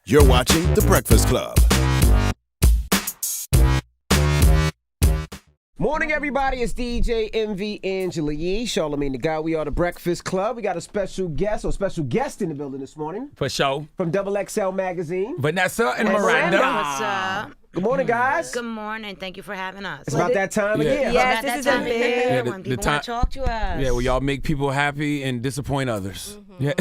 You're watching The Breakfast Club. Morning, everybody. It's DJ MV Angela Yee, Charlamagne the God. We are The Breakfast Club. We got a special guest in the building this morning. For sure. From XXL magazine. Vanessa and Miranda. What's up? Good morning, guys. Good morning. Thank you for having us. It's about that time of year. Yes, this that is time a of year big... when people want to talk to us. Yeah, well, y'all make people happy and disappoint others. Mm-hmm. Yeah.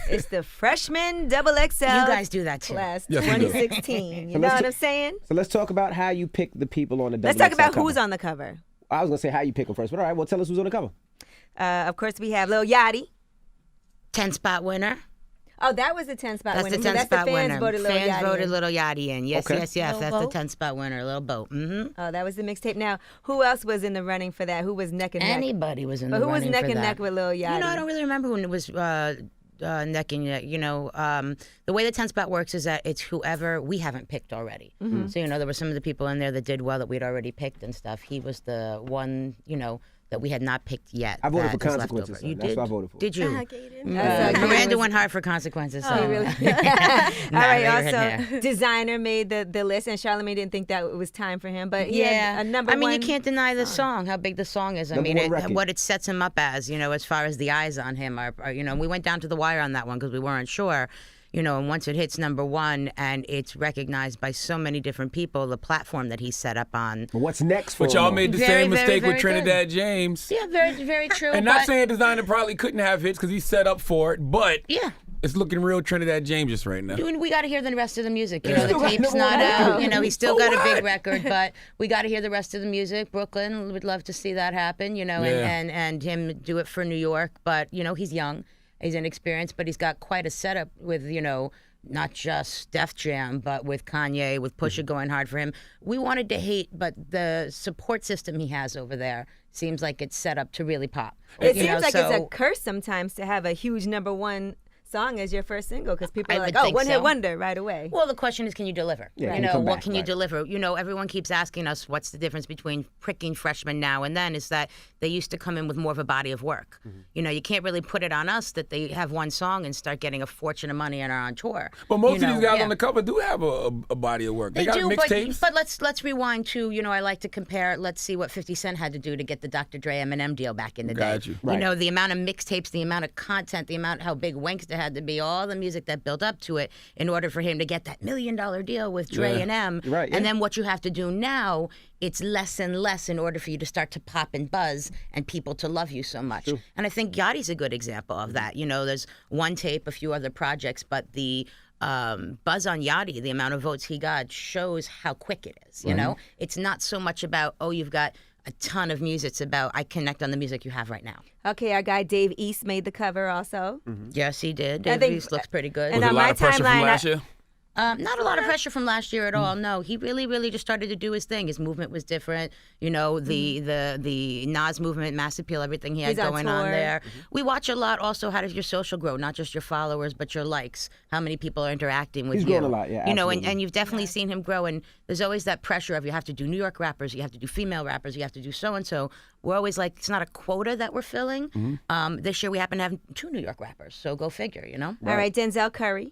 It's the freshman XXL You guys do that too. class Yes, we do. 2016. You So know let's what do- I'm saying? So let's talk about how you pick the people on the Let's XXL talk about cover. who's on the cover. I was going to say how you pick them first, but all right, well, tell us who's on the cover. Of course, we have Lil Yachty. 10-spot winner. Oh, that was the 10-spot That's winner. the So that's 10-spot the fans winner. voted Lil Fans Yachty voted in. Little Yachty in. Yes, Okay. yes. Little That's vote? the 10-spot winner. Little boat. Mm-hmm. Oh, that was the mixtape. Now, who else was in the running for that? Who was neck and neck? Anybody was in But the who was running neck for and that. neck with Lil Yachty? You know, I don't really remember when it was neck and neck. You know, the way the 10-spot works is that it's whoever we haven't picked already. Mm-hmm. So, you know, there were some of the people in there that did well that we'd already picked and stuff. He was the one, you know, that we had not picked yet. I voted for that is left Consequences, over. son. You That's did? what I voted for. Did you? Miranda went hard for Consequences. So. Oh, really? Nah, All they right. were Also, here. Designer made the list, and Charlamagne didn't think that it was time for him, but he had a number I mean, one you can't deny the song, how big the song is. I Number mean, one record. what it sets him up as, you know, as far as the eyes on him are, you know, we went down to the wire on that one because we weren't sure. You know, and once it hits number one and it's recognized by so many different people, the platform that he's set up on. But what's next for But y'all him? made the Very, same very, mistake very with Trinidad James. Yeah, very, very true. And not but- saying Designer probably couldn't have hits because he's set up for it, but Yeah. it's looking real Trinidad James just right now. We got to hear the rest of the music. You Yeah. know, Still the got tape's number not one out. record. You know, he's still So got a big what? record, but we got to hear the rest of the music. Brooklyn would love to see that happen. You know, Yeah. and him do it for New York. But you know, he's young, he's inexperienced, but he's got quite a setup with not just Def Jam, but with Kanye, with Pusha going hard for him. We wanted to hate, but the support system he has over there seems like it's set up to really pop. It You seems know, like it's a so- curse sometimes to have a huge number one song as your first single because people I are like, would oh, think one hit so. wonder right away. Well, the question is, can you deliver? Yeah, you can you know, come what back, can you right. deliver? You know, everyone keeps asking us what's the difference between pricking freshmen now and then is that they used to come in with more of a body of work. Mm-hmm. You know, you can't really put it on us that they have one song and start getting a fortune of money and are on tour. But most You of these know, guys yeah. on the cover do have a body of work. They got do, mixtapes. but let's rewind to, you know, I like to compare, let's see what 50 Cent had to do to get the Dr. Dre Eminem deal back in the Got day. you. Right. You know, the amount of mixtapes, the amount of content, the amount how big Wankster had to be, all the music that built up to it in order for him to get that $1 million deal with Dre Yeah. and M. Right, yeah. And then what you have to do now, it's less and less in order for you to start to pop and buzz and people to love you so much. And I think Yachty's a good example of that. You know, there's one tape, a few other projects, but the buzz on Yachty, the amount of votes he got, shows how quick it is. You know, it's not so much about, oh, you've got a ton of music. It's about, I connect on the music you have right now. Okay, our guy Dave East made the cover also. Yes, he did. I Dave think- East looks pretty good. and Was it on a lot my of pressure from timeline, last year? Not a lot of pressure from last year at all. No, he really just started to do his thing. His movement was different. You know, the Nas movement, Mass Appeal, everything he had He's on going on tour. there. We watch a lot. Also, how does your social grow? Not just your followers, but your likes. How many people are interacting with He's you? grown a lot, yeah, You know, absolutely. and you've definitely seen him grow. And there's always that pressure of you have to do New York rappers, you have to do female rappers, you have to do so and so. We're always like, it's not a quota that we're filling. This year we happen to have 2 New York rappers, so go figure. You know. All right, Denzel Curry.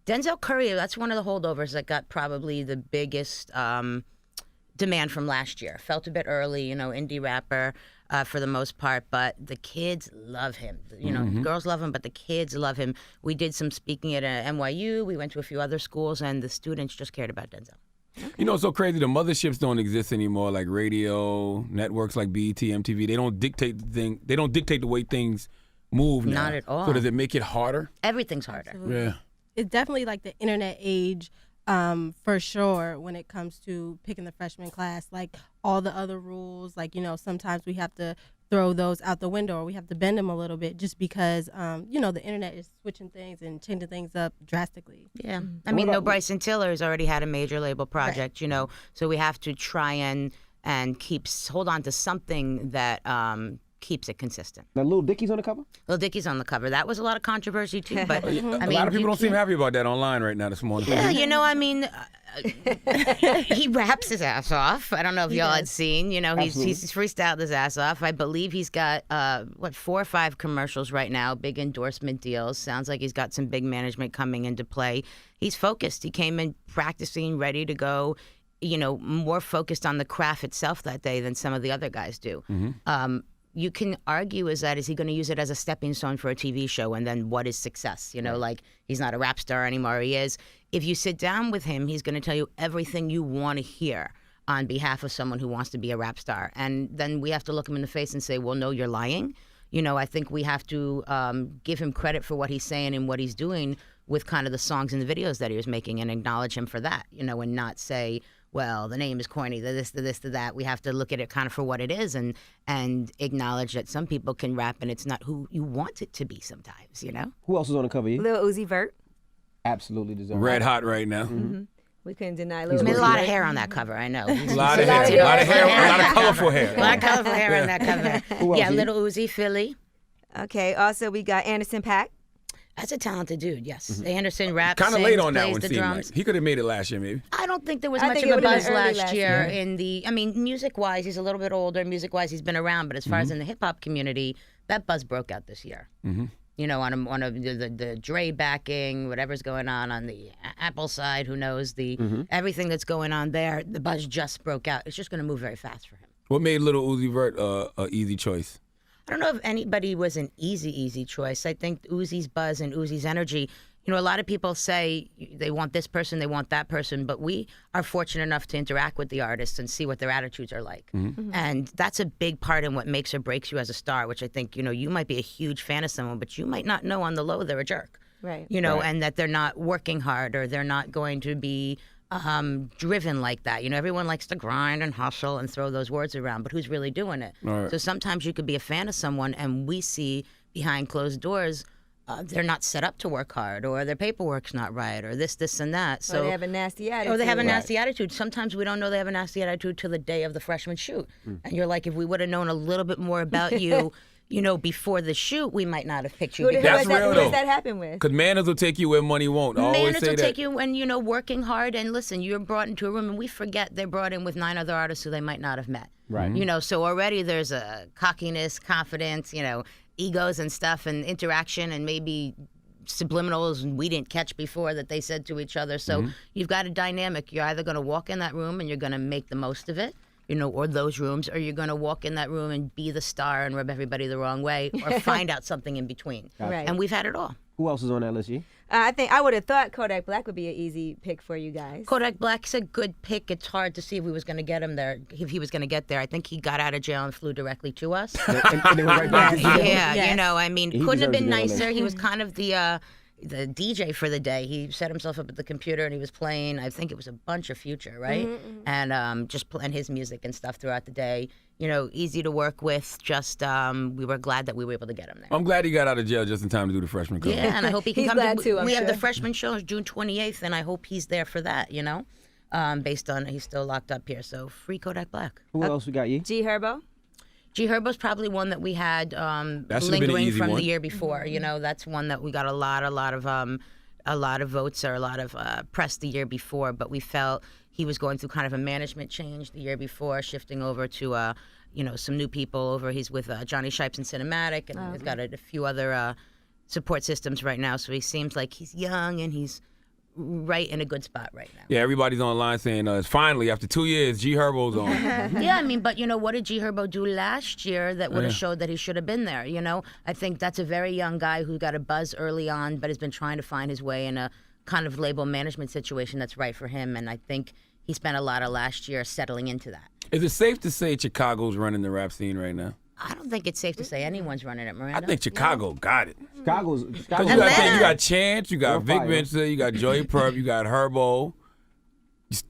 Denzel Curry, that's one of the holdovers that got probably the biggest demand from last year. Felt a bit early, you know, indie rapper for the most part, but the kids love him. You know, girls love him, but the kids love him. We did some speaking at NYU. We went to a few other schools, and the students just cared about Denzel. You know, it's so crazy. The motherships don't exist anymore. Like radio networks, like BET, MTV. They don't dictate the thing. They don't dictate the way things move now. Not at all. So does it make it harder? Everything's harder. Yeah. It's definitely like the internet age for sure when it comes to picking the freshman class. Like all the other rules, like, you know, sometimes we have to throw those out the window or we have to bend them a little bit just because, you know, the internet is switching things and changing things up drastically. Yeah. I mean, no, Bryson Tiller has already had a major label project, you know, so we have to try and hold on to something that keeps it consistent. Now, Lil Dicky's on the cover? Lil Dicky's on the cover. That was a lot of controversy too, but I mean, A lot of people don't seem happy about that online right now this morning. Yeah, I mean, he raps his ass off. I don't know if y'all had seen. He's freestyled his ass off. I believe he's got 4 or 5 commercials right now, big endorsement deals. Sounds like he's got some big management coming into play. He's focused. He came in practicing, ready to go. More focused on the craft itself that day than some of the other guys do. You can argue is he going to use it as a stepping stone for a TV show, and then what is success? Like he's not a rap star anymore. He is. If you sit down with him, he's going to tell you everything you want to hear on behalf of someone who wants to be a rap star. And then we have to look him in the face and say, well, no, you're lying. I think we have to give him credit for what he's saying and what he's doing with kind of the songs and the videos that he was making, and acknowledge him for that, and not say, well, the name is corny, the this, the that. We have to look at it kind of for what it is, and acknowledge that some people can rap and it's not who you want it to be sometimes, Who else is on the cover? Lil Uzi Vert. Absolutely deserved. Red hot right now. We couldn't deny He's Lil made a Uzi lot Vert. of hair on that cover, I know. A lot of hair, a lot of colorful hair. A lot of colorful hair on that cover. Yeah, Little Uzi, Philly. Okay, also we got Anderson .Paak. That's a talented dude, yes. Anderson raps, Kind of sings, late on that plays one, the seemed drums. like. He could have made it last year, maybe. I don't think there was I much think of it a would've been buzz early last year music-wise, he's a little bit older. Music-wise, he's been around, but as far as in the hip-hop community, that buzz broke out this year. On the Dre backing, whatever's going on the Apple side, who knows, everything that's going on there, the buzz just broke out. It's just going to move very fast for him. What made Little Uzi Vert an easy choice? I don't know if anybody was an easy choice. I think Uzi's buzz and Uzi's energy, a lot of people say they want this person, they want that person, but we are fortunate enough to interact with the artists and see what their attitudes are like. And that's a big part in what makes or breaks you as a star, which I think, you might be a huge fan of someone, but you might not know on the low they're a jerk. Right. And that they're not working hard, or they're not going to be driven like that. Everyone likes to grind and hustle and throw those words around, but who's really doing it? Right. So sometimes you could be a fan of someone and we see behind closed doors they're not set up to work hard, or their paperwork's not right, or this, and that. So Or they have a nasty attitude. Or they have a nasty attitude. Sometimes we don't know they have a nasty attitude till the day of the freshman shoot. And you're like, if we would have known a little bit more about you, before the shoot, we might not have picked you. Who That's real, who though. does that happen with? Because manners will take you where money won't. I always Manners say will that. take you when, working hard. And listen, you're brought into a room, and we forget they're brought in with 9 other artists who they might not have met. Right. So already there's a cockiness, confidence, egos and stuff, and interaction, and maybe subliminals we didn't catch before that they said to each other. So you've got a dynamic. You're either going to walk in that room and you're going to make the most of it, or those rooms, or you're going to walk in that room and be the star and rub everybody the wrong way, or find out something in between. Right. And we've had it all. Who else is on that list, G? I think I would have thought Kodak Black would be an easy pick for you guys. Kodak Black's a good pick. It's hard to see if we was going to get him there, if he was going to get there. I think he got out of jail and flew directly to us. and they went right back to jail? Yeah, Yes. He couldn't have deserves to been be on that nicer. list. He was kind of the DJ for the day. He set himself up at the computer and he was playing, I think it was a bunch of Future, right? And just playing his music and stuff throughout the day. Easy to work with. Just we were glad that we were able to get him there. I'm glad he got out of jail just in time to do the freshman club. Yeah, and I hope he can He's come. glad too, I'm we have the sure. freshman show June 28th, and I hope he's there for that. Based on he's still locked up here. So free Kodak Black. Who else we got, Ye? G Herbo. G Herbo's probably one that we had should've been an lingering easy from one. the year before. That's one that we got a lot of votes or a lot of press the year before, but we felt he was going through kind of a management change the year before, shifting over to some new people over. He's with Johnny Shipes and Cinematic, and he's got a few other support systems right now. So he seems like he's young and he's right in a good spot right now. Yeah, everybody's online saying, finally, after 2 years, G Herbo's on. Yeah, but what did G Herbo do last year that would have showed that he should have been there? I think that's a very young guy who got a buzz early on, but has been trying to find his way in a kind of label management situation that's right for him. And I think he spent a lot of last year settling into that. Is it safe to say Chicago's running the rap scene right now? I don't think it's safe to say anyone's running it, Miranda. I think Chicago got it. Chicago's Because you got Chance, you got They're Vic fire. Vincent, you got Joey Purp, you got Herbo.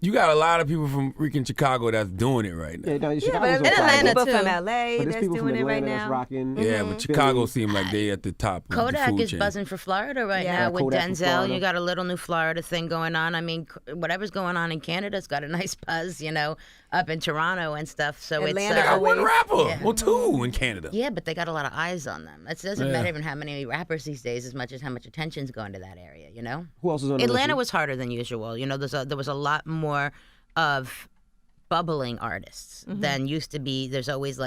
You got a lot of people from freaking Chicago that's doing it right now. Yeah, no, Yeah, Chicago's but on fire. people too. from LA But there's that's people doing from it right Atlanta that's now. rocking. Yeah, but Chicago Philly. seem like they at the top of the Kodak food is chain. buzzing for Florida right Yeah. now with Kodak from Denzel. Florida. You got a little new Florida thing going on. I mean, whatever's going on in Canada's got a nice buzz, up in Toronto and stuff. So Atlanta They it's got one always- rapper. Yeah. Well, two in Canada. yeah, but they got a lot of eyes on them. It doesn't Yeah. matter even how many rappers these days, as much as how much attention's going to that area. Who else is on the Atlanta list? was harder than usual. There was a lot more of bubbling artists than used to be. There's always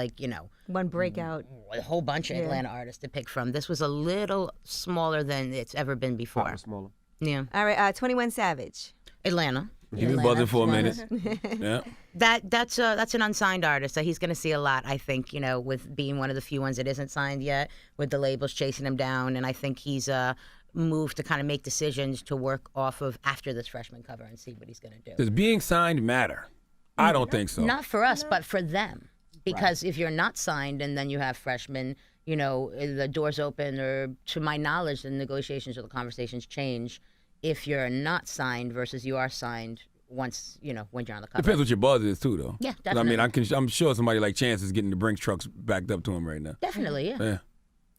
One breakout. a whole bunch of Yeah. Atlanta artists to pick from. This was a little smaller than it's ever been Pop before. was smaller. Yeah, All right, 21 Savage. Atlanta. He been Atlanta, buzzing for a Florida. minute. Yeah. That's an unsigned artist, so he's going to see a lot. I think with being one of the few ones that isn't signed yet, with the labels chasing him down, and I think he's moved to kind of make decisions to work off of after this freshman cover and see what he's going to do. Does being signed matter? I don't think so. Not for us, but for them. Because if you're not signed and then you have freshmen, the doors open, or to my knowledge, the negotiations or the conversations change if you're not signed versus you are signed once, when you're on the cover. Depends what your buzz is too, though. Yeah, 'Cause I mean, definitely. I'm sure somebody like Chance is getting the Brinks trucks backed up to him right now. Definitely, yeah. Yeah.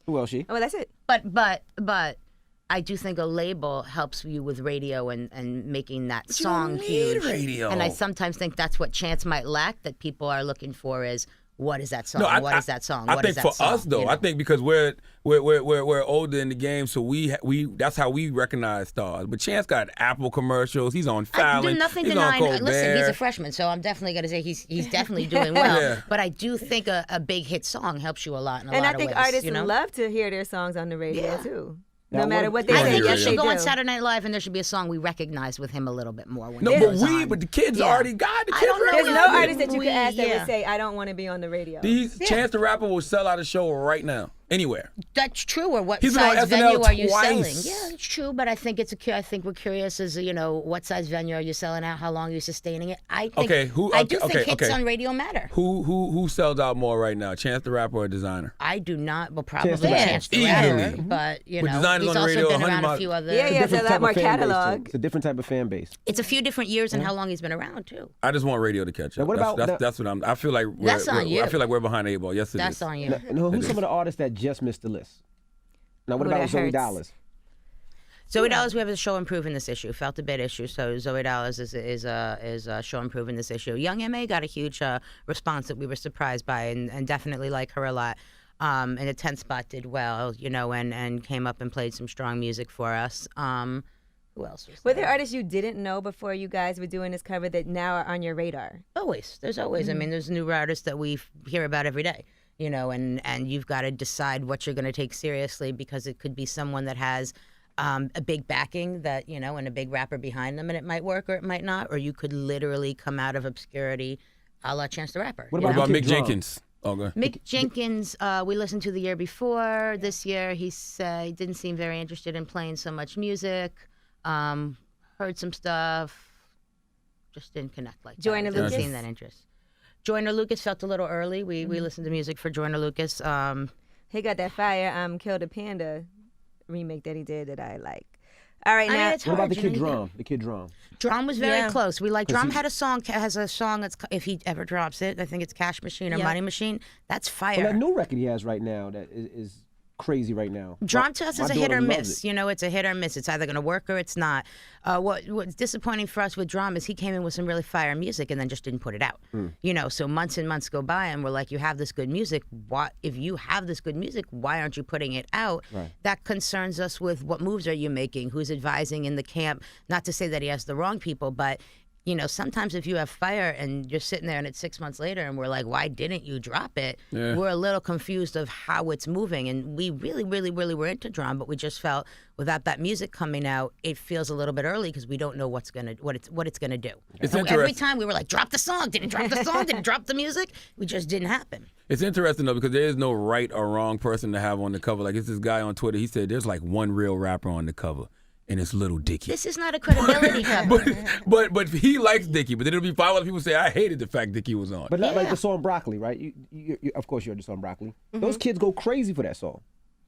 Who else, she? Oh, well, that's it. But I do think a label helps you with radio and making that you song don't need huge. radio. And I sometimes think that's what Chance might lack, that people are looking for is, what is that song? What is that song? I What is think that for song? us though, I think because we're older in the game, so we that's how we recognize stars. But Chance got Apple commercials. He's on I Fallon. do nothing he's denying. on Colbert. Listen, he's a freshman, so I'm definitely going to say he's definitely doing well. Yeah. But I do think a big hit song helps you a lot in a And lot I think of ways. artists you know? love to hear their songs on the radio, too. Now, No matter what they I I say, think Yeah, you yes, yeah, should they go on do. Saturday Night Live, and there should be a song we recognize with him a little bit more. When No, he but goes we, on. but the kids Yeah. already got the I kids. don't know There's recognize no it. artist that you We- can ask that yeah. would say, I don't want to be on the radio. Chance the Rapper will sell out a show right now, anywhere. That's true. Or what He's been on size SNL venue are you twice. selling? Yeah, it's true. But I think I think we're curious as what size venue are you selling out? How long are you sustaining it? I think. Okay, I do think hits okay. on radio matter. Who sells out more right now, Chance the Rapper or Designer? I do not. Well, probably Chance the Rapper. Chance the Rapper, Easily. but With Designers he's on the also radio, been 100 around a miles. few other. Yeah, yeah. Different a lot type more of fan base, too. catalog. It's a different type of fan base. It's a few different years and how long he's been around too. I just want radio to catch up. Now, what about that's what I'm. I feel like That's on you. I feel like we're behind the 8 ball. Yes, it That's is. on you. Now, who's some of the artists that just missed the list? Now, what Ooh, about that Zoe hurts. Dollars? Zoe Dollars, we have a show improving this issue. Felt a bit issue, so Zoe Dollars is a show improving this issue. Young M.A. got a huge response that we were surprised by, and definitely like her a lot. And the 10th spot did well, and came up and played some strong music for us. Who else was Were there artists you didn't know before you guys were doing this cover that now are on your radar? Always. There's always. I mean, there's new artists that we hear about every day, and you've got to decide what you're going to take seriously, because it could be someone that has a big backing that, and a big rapper behind them, and it might work or it might not, or you could literally come out of obscurity a la Chance the Rapper. What you What about know? about Kid Mick Drum? Jenkins? Oh, go ahead. Mick Jenkins, we listened to the year before. This year, he didn't seem very interested in playing so much music. Heard some stuff, just didn't connect like Joyner that. Didn't Lucas? seem that interest. Joyner Lucas felt a little early. We listened to music for Joyner Lucas. He got that fire Kill the Panda remake that he did that I like. All right, I mean, now it's What about hard, the Kid you know, Drum? The Kid Drum. Drum was very Yeah. close. We like 'Cause Drum he- has a song that's, if he ever drops it, I think it's Cash Machine or Yeah. Money Machine. That's fire. Well, that new record he has right now that is crazy right now. Drum to us My is a hit daughter or loves miss. it. It's a hit or miss. It's either going to work or it's not. What's disappointing for us with Drum is he came in with some really fire music and then just didn't put it out. So months and months go by and we're like, you have this good music. If you have this good music, why aren't you putting it out? Right. That concerns us with what moves are you making? Who's advising in the camp? Not to say that he has the wrong people, but sometimes if you have fire and you're sitting there and it's 6 months later and we're like, why didn't you drop it? Yeah. We're a little confused of how it's moving. And we really, really, really were into Drum, but we just felt without that music coming out, it feels a little bit early because we don't know what it's gonna do. It's And every interesting. time we were like, drop the song, didn't drop the song, didn't drop the music. We just didn't happen. It's interesting though, because there is no right or wrong person to have on the cover. Like it's this guy on Twitter. He said there's like one real rapper on the cover, and it's Little Dicky. This is not a credibility cover. But he likes Dicky. But then it'll be 5 other people say I hated the fact Dicky was on. But like Yeah. the song Broccoli, right? You of course you heard the song Broccoli. Mm-hmm. Those kids go crazy for that song.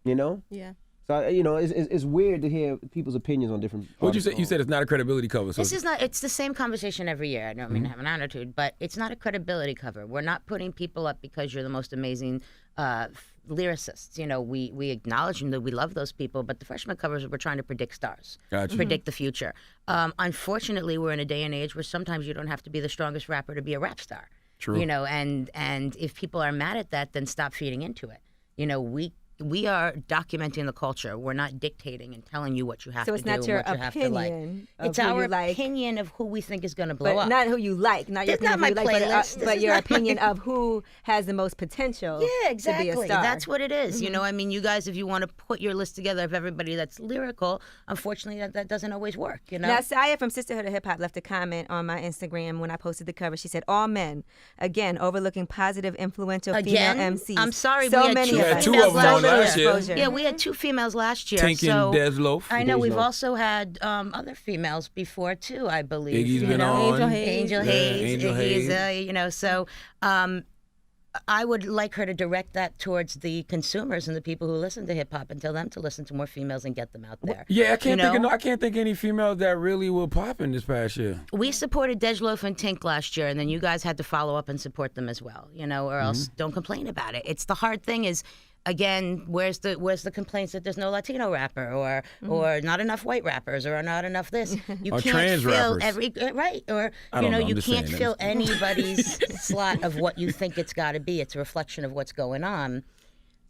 Yeah. So it's weird to hear people's opinions on different. What'd you say? artists' You said it's not a credibility cover. So This is not. It's the same conversation every year. I don't mean to have an attitude, but it's not a credibility cover. We're not putting people up because you're the most amazing lyricists. We acknowledge them, that we love those people, but the freshman covers, we're trying to predict stars, Gotcha. predict the future. Unfortunately, we're in a day and age where sometimes you don't have to be the strongest rapper to be a rap star. True. And if people are mad at that, then stop feeding into it. We are documenting the culture. We're not dictating and telling you what you have to do. So it's not and your what you have to like. opinion of It's who our you like. opinion of who we think is going to blow But up. not who you like, not your That's not opinion of who my you like, playlist. but This is your not my- opinion of who has the most potential Yeah, to exactly. be a star. That's what it is. I mean, you guys, if you want to put your list together of everybody that's lyrical, unfortunately, that doesn't always work. Now, Saya from Sisterhood of Hip Hop left a comment on my Instagram when I posted the cover. She said, "All men, again, overlooking positive, influential Again? female MCs." I'm sorry, so we had many two of us. females So last little year. exposure. Yeah, we had two females last year. Tink and Des Loaf. I know. Des We've Loaf. also had other females before too. I believe. Iggy's been on. Angel Hayes. Angel Yeah, Hayes. Angel Iggy's, Hayes. So I would like her to direct that towards the consumers and the people who listen to hip hop and tell them to listen to more females and get them out there. Yeah, I can't think. know? I can't think any females that really were popping this past year. We supported Dejloaf and Tink last year, and then you guys had to follow up and support them as well, or else don't complain about it. It's the hard thing is, again, where's the complaints that there's no Latino rapper or not enough white rappers or not enough this? You Or can't trans fill rappers. right, or I don't know, I'm you just can't saying fill that. anybody's slot of what you think it's got to be. It's a reflection of what's going on.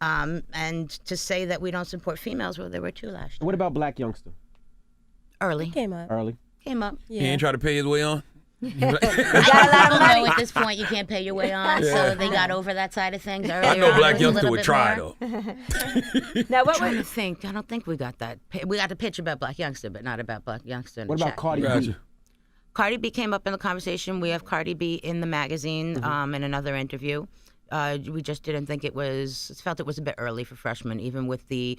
And to say that we don't support females, well, there were two last year. What about Black Youngster? Early Came up. Early. came up. He ain't try to pay his way on. People know at this point you can't pay your way on, so they got over that side of things. I Earlier know on, Black it was a Youngster little would bit try more. though. Now, what I'm trying to was think. I don't think we got that. We got the pitch about Black Youngster, but not about Black Youngster. in What the about chat. Cardi B? Gotcha. Cardi B came up in the conversation. We have Cardi B in the magazine in another interview. We just didn't think felt it was a bit early for freshmen, even with the,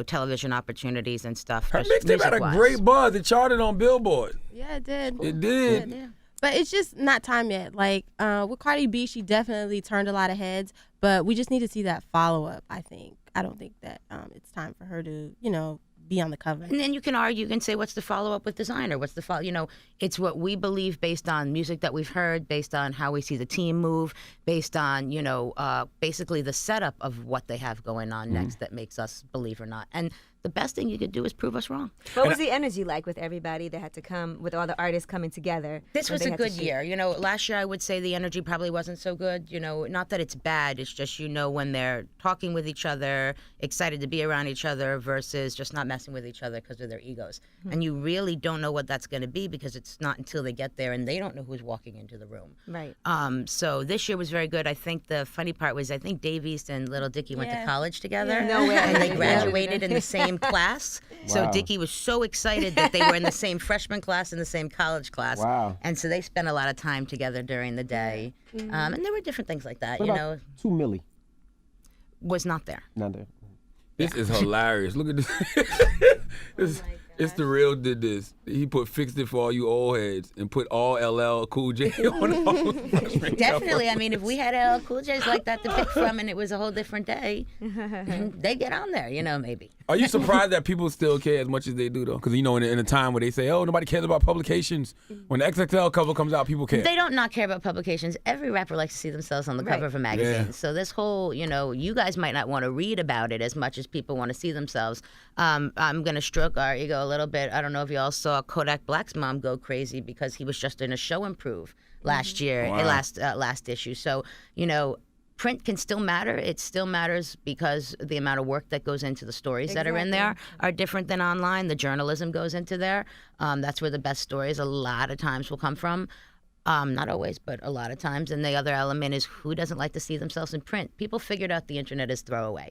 television opportunities and stuff. Her just mixtape had a music-wise. great buzz. It charted on Billboard. Yeah, it did. It did. Yeah. But it's just not time yet. Like with Cardi B, she definitely turned a lot of heads, but we just need to see that follow up. I don't think that it's time for her to, be on the cover. And then you can argue and say, what's the follow up with designer? What's the follow? It's what we believe based on music that we've heard, based on how we see the team move, based on basically the setup of what they have going on next that makes us believe or not. And the best thing you could do is prove us wrong. what was the energy like with everybody that had to come, with all the artists coming together? This when was they a had to good shoot? year. Last year I would say the energy probably wasn't so good. Not that it's bad. It's just when they're talking with each other, excited to be around each other versus just not messing with each other because of their egos. And you really don't know what that's going to be because it's not until they get there and they don't know who's walking into the room. Right. So this year was very good. I think the funny part was Dave East and Little Dicky went to Yeah. college together. Yeah. No way. And they Yeah. graduated in the same class. So Wow. Dicky was so excited that they were in the same freshman class and the same college class. Wow. And so they spent a lot of time together during the day. And there were different things like that, What about 2 Milli? was not there. Not there. This is hilarious. Look at this. It's the real did this. He fixed it for all you old heads and put all LL Cool J on all freshman Definitely. cover. I mean, if we had LL Cool J's like that to pick from and it was a whole different day, they get on there, maybe. Are you surprised that people still care as much as they do though? Because in a time where they say, "Oh, nobody cares about publications," when the XXL cover comes out, people care. They don't not care about publications. Every rapper likes to see themselves on the cover of a magazine. Yeah. So this whole, you guys might not want to read about it as much as people want to see themselves. I'm going to stroke our ego a little bit. I don't know if you all saw Kodak Black's mom go crazy because he was just in a show improve last year, Wow. last issue. So, print can still matter. It still matters because the amount of work that goes into the stories that are in there are different than online. The journalism goes into there. That's where the best stories a lot of times will come from. Not always, but a lot of times. And the other element is who doesn't like to see themselves in print? People figured out the internet is throwaway.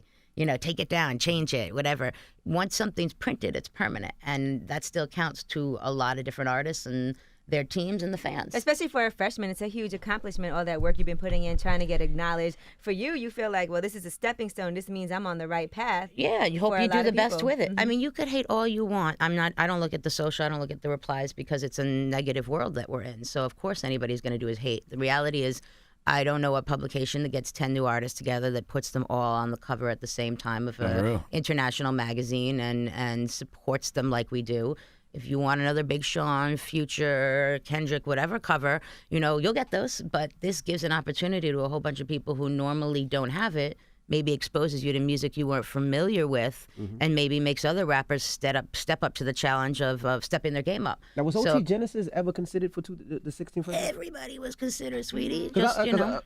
Take it down, change it, whatever. Once something's printed, it's permanent. And that still counts to a lot of different artists and their teams and the fans. Especially for a freshman, it's a huge accomplishment, all that work you've been putting in, trying to get acknowledged. For you feel like, well, this is a stepping stone. This means I'm on the right path. Yeah, you hope for a you do lot the of best people. with it. I mean, you could hate all you want. I don't look at the social, I don't look at the replies because it's a negative world that we're in. So of course anybody's going to do is hate. The reality is I don't know a publication that gets 10 new artists together that puts them all on the cover at the same time of an international magazine and supports them like we do. If you want another Big Sean, Future, Kendrick, whatever cover, you'll get those. But this gives an opportunity to a whole bunch of people who normally don't have it. Maybe exposes you to music you weren't familiar with, and maybe makes other rappers step up to the challenge of stepping their game up. Now, was OT Genesis ever considered for the 16 Freshmen? Everybody was considered, sweetie.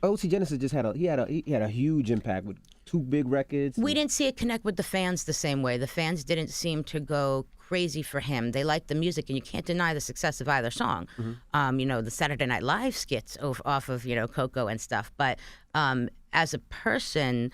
OT Genesis just had a huge impact with 2 big records. We didn't see it connect with the fans the same way. The fans didn't seem to go crazy for him. They liked the music, and you can't deny the success of either song. The Saturday Night Live skits off of Coco and stuff. But as a person,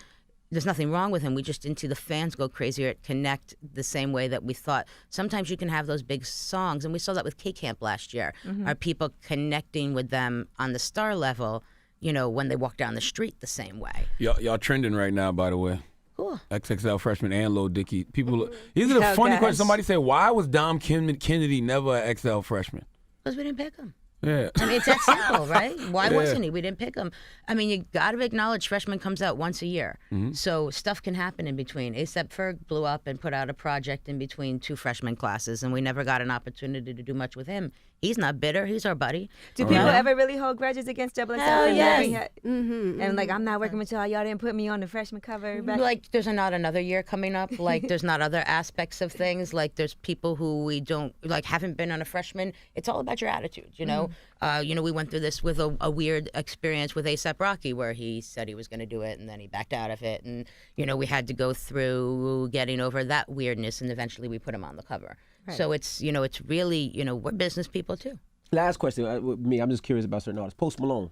there's nothing wrong with him. We just didn't see the fans go crazy or connect the same way that we thought. Sometimes you can have those big songs, and we saw that with K-Camp last year. Are people connecting with them on the star level, when they walk down the street the same way? Y'all trending right now, by the way. Cool. XXL Freshman and Lil Dicky. People, these are the funny questions. Somebody said, why was Dom Kennedy never an XL freshman? Because we didn't pick him. Yeah. I mean, it's that simple, right? Why wasn't he? We didn't pick him. I mean, you got to acknowledge freshman comes out once a year. So stuff can happen in between. A$AP Ferg blew up and put out a project in between 2 freshman classes, and we never got an opportunity to do much with him. He's not bitter. He's our buddy. Do people ever really hold grudges against XXL? Hell yes. And I'm not working with y'all. Y'all didn't put me on the freshman cover. Like, there's not another year coming up. Like, there's not other aspects of things. Like, there's people who we don't, haven't been on a freshman. It's all about your attitude, we went through this with a weird experience with A$AP Rocky, where he said he was going to do it, and then he backed out of it. And, we had to go through getting over that weirdness, and eventually we put him on the cover. Right. So it's, it's really, we're business people too. Last question, with me, I'm just curious about certain artists. Post Malone.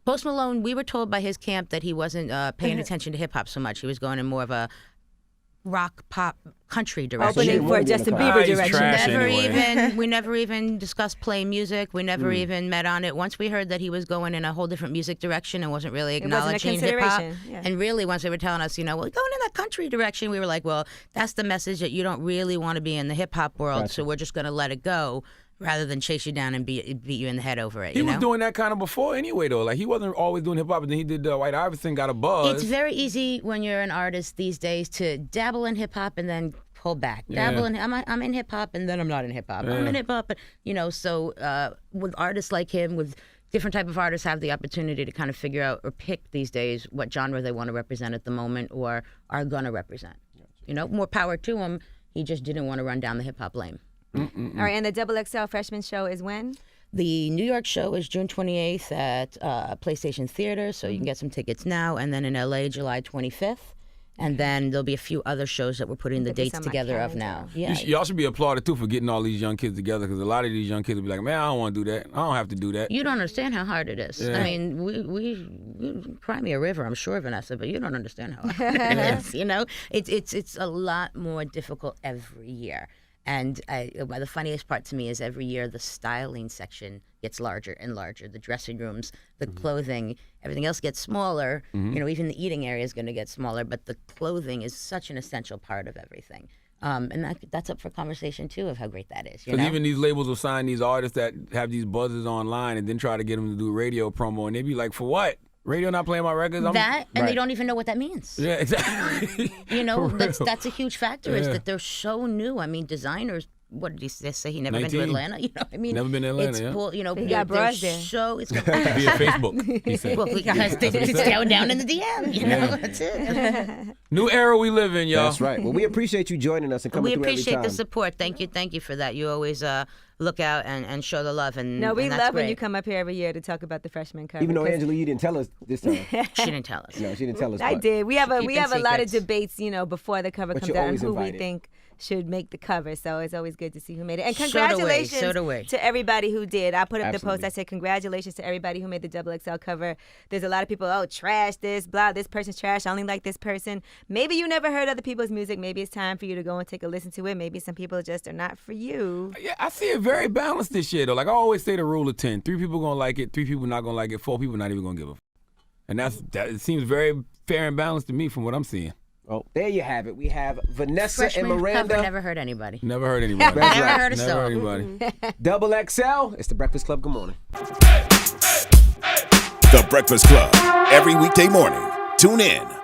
Post Malone, we were told by his camp that he wasn't paying attention to hip hop so much. He was going in more of a rock, pop, country direction. Opening for Justin Bieber direction. We never even discussed playing music. We never even met on it. Once we heard that he was going in a whole different music direction and wasn't really acknowledging hip hop, and really once they were telling us, going in that country direction, we were like, well, that's the message that you don't really want to be in the hip hop world, so we're just going to let it go, rather than chase you down and beat you in the head over it. He was doing that kind of before anyway, though. Like, he wasn't always doing hip hop, but then he did White Iverson, got a buzz. It's very easy when you're an artist these days to dabble in hip hop and then pull back. Dabble in, I'm in hip hop and then I'm not in hip hop. I'm in hip hop, but so with artists like him, with different type of artists, have the opportunity to kind of figure out or pick these days what genre they want to represent at the moment or are gonna represent. More power to him. He just didn't want to run down the hip hop lane. All right, and the XXL freshman show is when? The New York show is June 28th at PlayStation Theater, so you can get some tickets now. And then in LA, July 25th. And then there'll be a few other shows that we're putting the dates together of now. Yeah. Y'all should be applauded, too, for getting all these young kids together, because a lot of these young kids will be like, man, I don't want to do that. I don't have to do that. You don't understand how hard it is. Yeah. I mean, we cry me a river, I'm sure, Vanessa, but you don't understand how hard it is. It's a lot more difficult every year. And the funniest part to me is every year the styling section gets larger and larger. The dressing rooms, the clothing, everything else gets smaller. Even the eating area is going to get smaller, but the clothing is such an essential part of everything. And that's up for conversation, too, of how great that is. Because even these labels will sign these artists that have these buzzes online and then try to get them to do radio promo, and they be like, for what? Radio not playing my records? They don't even know what that means. Yeah, exactly. That's a huge factor, is that they're so new. I mean, designers, what did he say? He never 19. Been to Atlanta? Never been to Atlanta, Well, he got bras there. It's via Facebook, he said. Well, because it's down in the DM, that's it. New era we live in, y'all. That's right. Well, we appreciate you joining us and coming through every time. We appreciate the support. Thank you for that. You always look out and show the love. And we and love great. when you come up here every year to talk about the freshman cover. Even though, Angela, you didn't tell us this time. She didn't tell us. No, she didn't tell us. I did. We have a lot of debates, before the cover But comes you're out, and always who invited. we think should make the cover. So it's always good to see who made it. And congratulations So do we. to everybody who did. I put up the Absolutely. post. I said congratulations to everybody who made the XXL cover. There's a lot of people, trash this, blah, this person's trash. I only like this person. Maybe you never heard other people's music. Maybe it's time for you to go and take a listen to it. Maybe some people just are not for you. Yeah, I see it very balanced this year, though. Like I always say, the rule of 10. 3 people going to like it, 3 people not going to like it, 4 people not even going to give a. And that it seems very fair and balanced to me from what I'm seeing. Oh, there you have it. We have Vanessa Freshman and Miranda. cover never hurt anybody. Never heard anybody. That's Never right. heard a Never heard song. anybody. XXL. It's the Breakfast Club. Good morning. Hey, hey, hey. The Breakfast Club. Every weekday morning. Tune in.